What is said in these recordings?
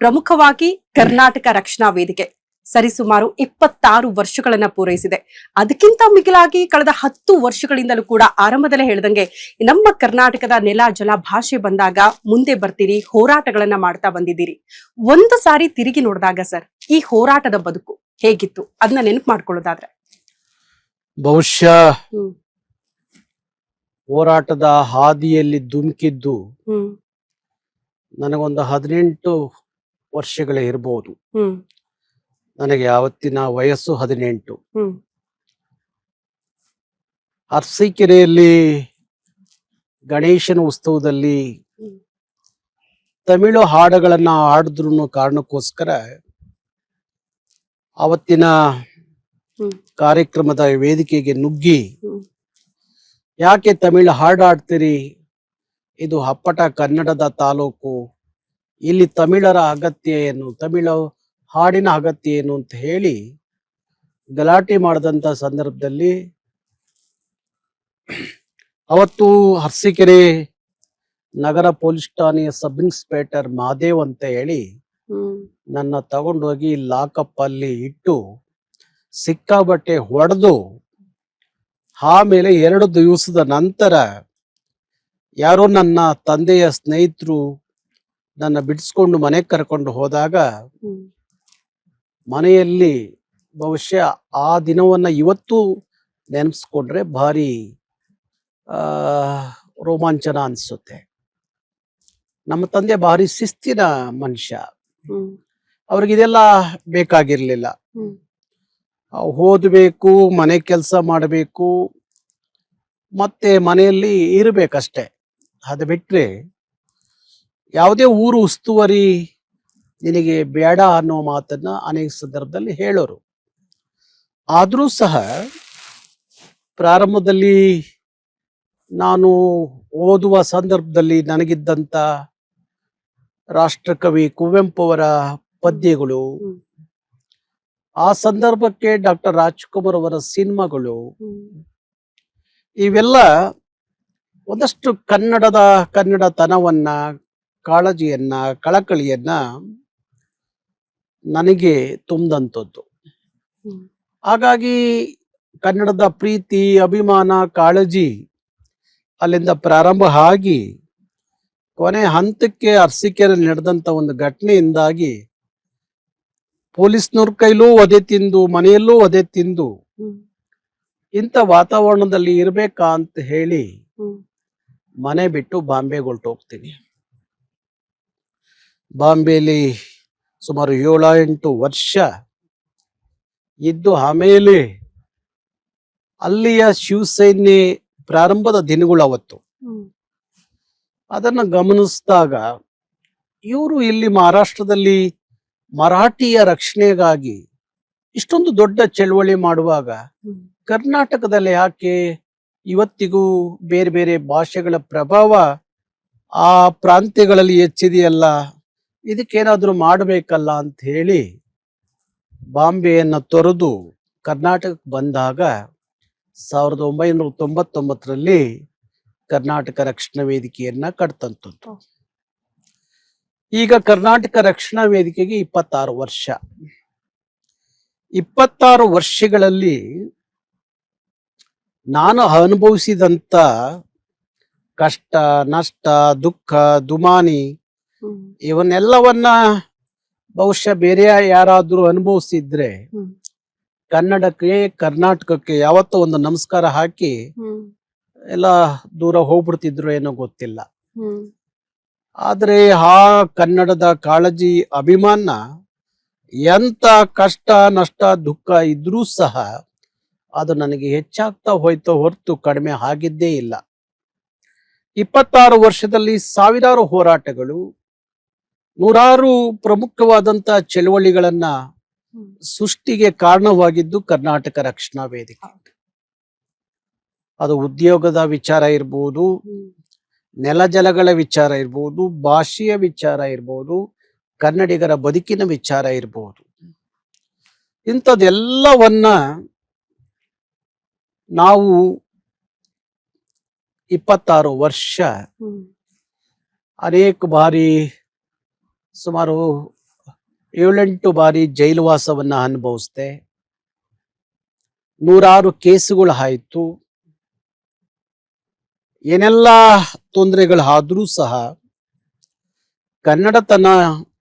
ಪ್ರಮುಖವಾಗಿ ಕರ್ನಾಟಕ ರಕ್ಷಣಾ ವೇದಿಕೆ ಸರಿಸುಮಾರು 26 ವರ್ಷಗಳನ್ನ ಪೂರೈಸಿದೆ. ಅದಕ್ಕಿಂತ ಮಿಗಿಲಾಗಿ ಕಳೆದ 10 ವರ್ಷಗಳಿಂದಲೂ ಕೂಡ ಆರಂಭದಲ್ಲೇ ಹೇಳ್ದಂಗೆ ನಮ್ಮ ಕರ್ನಾಟಕದ ನೆಲ ಜಲ ಭಾಷೆ ಬಂದಾಗ ಮುಂದೆ ಬರ್ತೀರಿ, ಹೋರಾಟಗಳನ್ನ ಮಾಡ್ತಾ ಬಂದಿದ್ದೀರಿ. ಒಂದು ಸಾರಿ ತಿರುಗಿ ನೋಡಿದಾಗ ಸರ್, ಈ ಹೋರಾಟದ ಬದುಕು ಹೇಗಿತ್ತು ಅದನ್ನ ನೆನಪು ಮಾಡ್ಕೊಳ್ಳೋದಾದ್ರೆ? ಬಹುಶಃ ಹೋರಾಟದ ಹಾದಿಯಲ್ಲಿ ಧುಮುಕಿದ್ದು ನನಗೊಂದು 18 ವರ್ಷಗಳೇ ಇರಬಹುದು. ನನಗೆ ಆವತ್ತಿನ ವಯಸ್ಸು 18. ಅರಸೀಕೆರೆಯಲ್ಲಿ ಗಣೇಶನ ಉತ್ಸವದಲ್ಲಿ ತಮಿಳು ಹಾಡುಗಳನ್ನ ಹಾಡಿದ್ರು ಕಾರಣಕ್ಕೋಸ್ಕರ ಆವತ್ತಿನ ಕಾರ್ಯಕ್ರಮದ ವೇದಿಕೆಗೆ ನುಗ್ಗಿ, ಯಾಕೆ ತಮಿಳು ಹಾಡು ಹಾಡ್ತೀರಿ, ಇದು ಅಪ್ಪಟ ಕನ್ನಡದ ತಾಲೂಕು, ಇಲ್ಲಿ ತಮಿಳರ ಅಗತ್ಯ ಏನು, ತಮಿಳು ಹಾಡಿನ ಅಗತ್ಯ ಏನು ಅಂತ ಹೇಳಿ ಗಲಾಟೆ ಮಾಡಿದಂತ ಸಂದರ್ಭದಲ್ಲಿ ಅವತ್ತು ಅರಸೀಕೆರೆ ನಗರ ಪೊಲೀಸ್ ಠಾಣೆಯ ಸಬ್ ಇನ್ಸ್ಪೆಕ್ಟರ್ ಮಹಾದೇವ್ ಅಂತ ಹೇಳಿ ನನ್ನ ತಗೊಂಡೋಗಿ ಲಾಕಪ್ ಅಲ್ಲಿ ಇಟ್ಟು ಸಿಕ್ಕಾಬಟ್ಟೆ ಹೊಡೆದು, ಆಮೇಲೆ 2 ದಿವಸದ ನಂತರ ಯಾರೋ ನನ್ನ ತಂದೆಯ ಸ್ನೇಹಿತರು ನನ್ನ ಬಿಡಿಸ್ಕೊಂಡು ಮನೆಗೆ ಕರ್ಕೊಂಡು ಹೋದಾಗ ಮನೆಯಲ್ಲಿ ಬಹುಶಃ ಆ ದಿನವನ್ನ ಇವತ್ತು ನೆನೆಸ್ಕೊಂಡ್ರೆ ಭಾರಿ ರೋಮಾಂಚನ ಅನ್ಸುತ್ತೆ. ನಮ್ಮ ತಂದೆ ಭಾರಿ ಶಿಸ್ತಿನ ಮನುಷ್ಯ. ಅವ್ರಿಗಿದೆಲ್ಲ ಬೇಕಾಗಿರ್ಲಿಲ್ಲ. ಓದಬೇಕು, ಮನೆ ಕೆಲಸ ಮಾಡಬೇಕು, ಮತ್ತೆ ಮನೆಯಲ್ಲಿ ಇರಬೇಕಷ್ಟೆ. ಅದು ಬಿಟ್ರೆ ಯಾವುದೇ ಊರು ಉಸ್ತುವಾರಿ ನಿನಗೆ ಬೇಡ ಅನ್ನೋ ಮಾತನ್ನ ಅನೇಕ ಸಂದರ್ಭದಲ್ಲಿ ಹೇಳೋರು. ಆದ್ರೂ ಸಹ ಪ್ರಾರಂಭದಲ್ಲಿ ನಾನು ಓದುವ ಸಂದರ್ಭದಲ್ಲಿ ನನಗಿದ್ದಂತ ರಾಷ್ಟ್ರಕವಿ ಕುವೆಂಪು ಅವರ ಪದ್ಯಗಳು, ಆ ಸಂದರ್ಭಕ್ಕೆ ಡಾಕ್ಟರ್ ರಾಜ್ಕುಮಾರ್ ಅವರ ಸಿನಿಮಾಗಳು, ಇವೆಲ್ಲ ಒಂದಷ್ಟು ಕನ್ನಡತನವನ್ನ, ಕಾಳಜಿಯನ್ನ, ಕಳಕಳಿಯನ್ನ ನನಗೆ ತುಂಬಿದಂಥದ್ದು. ಹಾಗಾಗಿ ಕನ್ನಡದ ಪ್ರೀತಿ, ಅಭಿಮಾನ, ಕಾಳಜಿ ಅಲ್ಲಿಂದ ಪ್ರಾರಂಭ ಆಗಿ ಕೊನೆ ಹಂತಕ್ಕೆ ಅರಸೀಕೆರೆಯಲ್ಲಿ ನಡೆದಂತ ಒಂದು ಘಟನೆಯಿಂದಾಗಿ ಪೊಲೀಸ್ನವ್ರ ಕೈಲೂ ಒದೆ ತಿಂದು, ಮನೆಯಲ್ಲೂ ಒದೆ ತಿಂದು, ಇಂಥ ವಾತಾವರಣದಲ್ಲಿ ಇರ್ಬೇಕಾ ಅಂತ ಹೇಳಿ ಮನೆ ಬಿಟ್ಟು ಬಾಂಬೆಗೆ ಹೊರಟೋಗ್ತೀನಿ. ಬಾಂಬೆಲಿ ಸುಮಾರು 7-8 ವರ್ಷ ಇದ್ದು, ಆಮೇಲೆ ಅಲ್ಲಿಯ ಶಿವಸೈನ್ಯ ಪ್ರಾರಂಭದ ದಿನಗಳು ಅವತ್ತು. ಅದನ್ನ ಗಮನಿಸಿದಾಗ ಇವರು ಇಲ್ಲಿ ಮಹಾರಾಷ್ಟ್ರದಲ್ಲಿ ಮರಾಠಿಯ ರಕ್ಷಣೆಗಾಗಿ ಇಷ್ಟೊಂದು ದೊಡ್ಡ ಚಳವಳಿ ಮಾಡುವಾಗ ಕರ್ನಾಟಕದಲ್ಲಿ ಯಾಕೆ ಇವತ್ತಿಗೂ ಬೇರೆ ಬೇರೆ ಭಾಷೆಗಳ ಪ್ರಭಾವ ಆ ಪ್ರಾಂತ್ಯಗಳಲ್ಲಿ ಹೆಚ್ಚಿದೆಯಲ್ಲ, ಇದಕ್ಕೇನಾದ್ರೂ ಮಾಡಬೇಕಲ್ಲ ಅಂತ ಹೇಳಿ ಬಾಂಬೆಯನ್ನ ತೊರೆದು ಕರ್ನಾಟಕಕ್ಕೆ ಬಂದಾಗ 1999ರಲ್ಲಿ ಕರ್ನಾಟಕ ರಕ್ಷಣಾ ವೇದಿಕೆಯನ್ನ ಕಟ್ತಂಥದ್ದು. ಈಗ ಕರ್ನಾಟಕ ರಕ್ಷಣಾ ವೇದಿಕೆಗೆ 26 ವರ್ಷ. 26 ವರ್ಷಗಳಲ್ಲಿ ನಾನು ಅನುಭವಿಸಿದಂತ ಕಷ್ಟ, ನಷ್ಟ, ದುಃಖ, ದುಮಾನಿ ಇವನ್ನೆಲ್ಲವನ್ನ ಬಹುಶಃ ಬೇರೆ ಯಾರಾದ್ರೂ ಅನುಭವಿಸಿದ್ರೆ ಕನ್ನಡಕ್ಕೆ, ಕರ್ನಾಟಕಕ್ಕೆ ಯಾವತ್ತೋ ಒಂದು ನಮಸ್ಕಾರ ಹಾಕಿ ಎಲ್ಲ ದೂರ ಹೋಗ್ಬಿಡ್ತಿದ್ರು ಏನೋ ಗೊತ್ತಿಲ್ಲ. ಆದ್ರೆ ಆ ಕನ್ನಡದ ಕಾಳಜಿ, ಅಭಿಮಾನ ಎಂತ ಕಷ್ಟ, ನಷ್ಟ, ದುಃಖ ಇದ್ರೂ ಸಹ ಅದು ನನಗೆ ಹೆಚ್ಚಾಗ್ತಾ ಹೋಯ್ತೋ ಹೊರತು ಕಡಿಮೆ ಆಗಿದ್ದೇ ಇಲ್ಲ. 26 ವರ್ಷದಲ್ಲಿ ಸಾವಿರಾರು ಹೋರಾಟಗಳು, ನೂರಾರು ಪ್ರಮುಖವಾದಂತ ಚಳವಳಿಗಳನ್ನ ಸೃಷ್ಟಿಗೆ ಕಾರಣವಾಗಿದ್ದು ಕರ್ನಾಟಕ ರಕ್ಷಣಾ ವೇದಿಕೆ. ಅದು ಉದ್ಯೋಗದ ವಿಚಾರ ಇರ್ಬೋದು, ನೆಲಜಲಗಳ ವಿಚಾರ ಇರ್ಬೋದು, ಭಾಷೆಯ ವಿಚಾರ ಇರ್ಬೋದು, ಕನ್ನಡಿಗರ ಬದುಕಿನ ವಿಚಾರ ಇರ್ಬೋದು. ಇಂಥದ್ದೆಲ್ಲವನ್ನ ನಾವು 26 ವರ್ಷ ಅನೇಕ ಬಾರಿ ಸುಮಾರು 7-8 ಬಾರಿ ಜೈಲುವಾಸವನ್ನ ಅನುಭವಿಸ್ದೆ. 100 ಕೇಸುಗಳು ಆಯ್ತು. ಏನೆಲ್ಲ ತೊಂದರೆಗಳು ಆದ್ರೂ ಸಹ ಕನ್ನಡತನ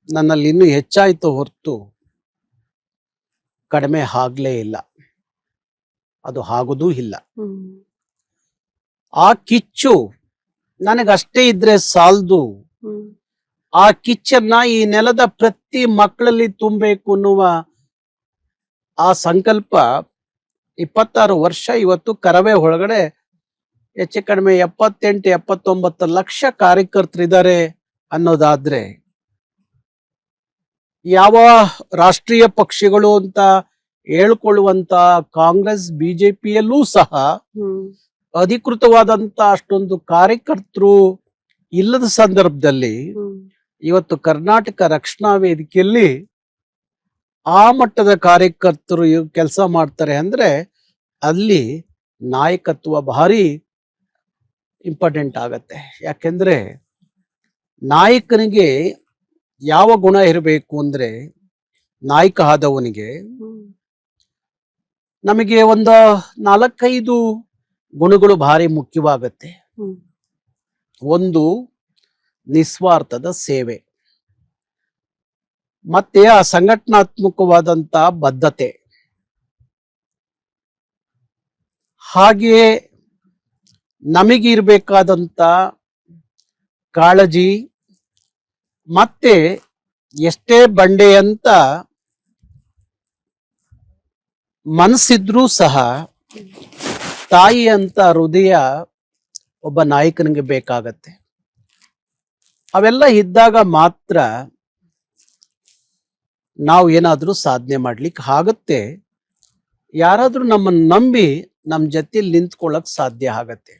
ನನ್ನಲ್ಲಿ ಇನ್ನೂ ಹೆಚ್ಚಾಯ್ತು ಹೊರತು ಕಡಿಮೆ ಆಗ್ಲೇ ಇಲ್ಲ. ಅದು ಆಗುದೂ ಇಲ್ಲ. ಆ ಕಿಚ್ಚು ನನಗಷ್ಟೇ ಇದ್ರೆ ಸಾಲದು. ಆ ಕಿಚ್ಚನ್ನ ಈ ನೆಲದ ಪ್ರತಿ ಮಕ್ಕಳಲ್ಲಿ ತುಂಬಬೇಕು ಅನ್ನುವ ಆ ಸಂಕಲ್ಪ 26 ವರ್ಷ ಇವತ್ತು ಕರವೇ ಒಳಗಡೆ ಹೆಚ್ಚು ಕಡಿಮೆ 78-79 ಲಕ್ಷ ಕಾರ್ಯಕರ್ತರಿದ್ದಾರೆ ಅನ್ನೋದಾದ್ರೆ, ಯಾವ ರಾಷ್ಟ್ರೀಯ ಪಕ್ಷಗಳು ಅಂತ ಹೇಳ್ಕೊಳ್ಳುವಂತ ಕಾಂಗ್ರೆಸ್ ಬಿಜೆಪಿಯಲ್ಲೂ ಸಹ ಅಧಿಕೃತವಾದಂತ ಅಷ್ಟೊಂದು ಕಾರ್ಯಕರ್ತರು ಇಲ್ಲದ ಸಂದರ್ಭದಲ್ಲಿ ಇವತ್ತು ಕರ್ನಾಟಕ ರಕ್ಷಣಾ ವೇದಿಕೆಯಲ್ಲಿ ಆ ಮಟ್ಟದ ಕಾರ್ಯಕರ್ತರು ಕೆಲಸ ಮಾಡ್ತಾರೆ ಅಂದ್ರೆ ಅಲ್ಲಿ ನಾಯಕತ್ವ ಭಾರಿ ಇಂಪಾರ್ಟೆಂಟ್ ಆಗತ್ತೆ. ಯಾಕೆಂದ್ರೆ ನಾಯಕನಿಗೆ ಯಾವ ಗುಣ ಇರಬೇಕು ಅಂದ್ರೆ, ನಾಯಕ ಆದವನಿಗೆ ನಮಗೆ ಒಂದು 4-5 ಗುಣಗಳು ಭಾರಿ ಮುಖ್ಯವಾಗತ್ತೆ. ಒಂದು, ನಿಸ್ವಾರ್ಥದ ಸೇವೆ, ಮತ್ತೆ ಆ ಸಂಘಟನಾತ್ಮಕವಾದಂತ ಬದ್ಧತೆ, ಹಾಗೆಯೇ ನಮಗಿರ್ಬೇಕಾದಂತ ಕಾಳಜಿ, ಮತ್ತೆ ಎಷ್ಟೇ ಬಂಡೆ ಅಂತ ಮನಸ್ಸಿದ್ರೂ ಸಹ ತಾಯಿ ಅಂತ ಹೃದಯ ಒಬ್ಬ ನಾಯಕನಿಗೆ ಬೇಕಾಗತ್ತೆ. ಅವೆಲ್ಲ ಇದ್ದಾಗ ಮಾತ್ರ ನಾವು ಏನಾದ್ರೂ ಸಾಧನೆ ಮಾಡ್ಲಿಕ್ಕೆ ಆಗುತ್ತೆ. ಯಾರಾದ್ರೂ ನಮ್ಮನ್ನು ನಂಬಿ ನಮ್ಮ ಜೊತೆಲಿ ನಿಂತ್ಕೊಳ್ಳಕ್ ಸಾಧ್ಯ ಆಗತ್ತೆ.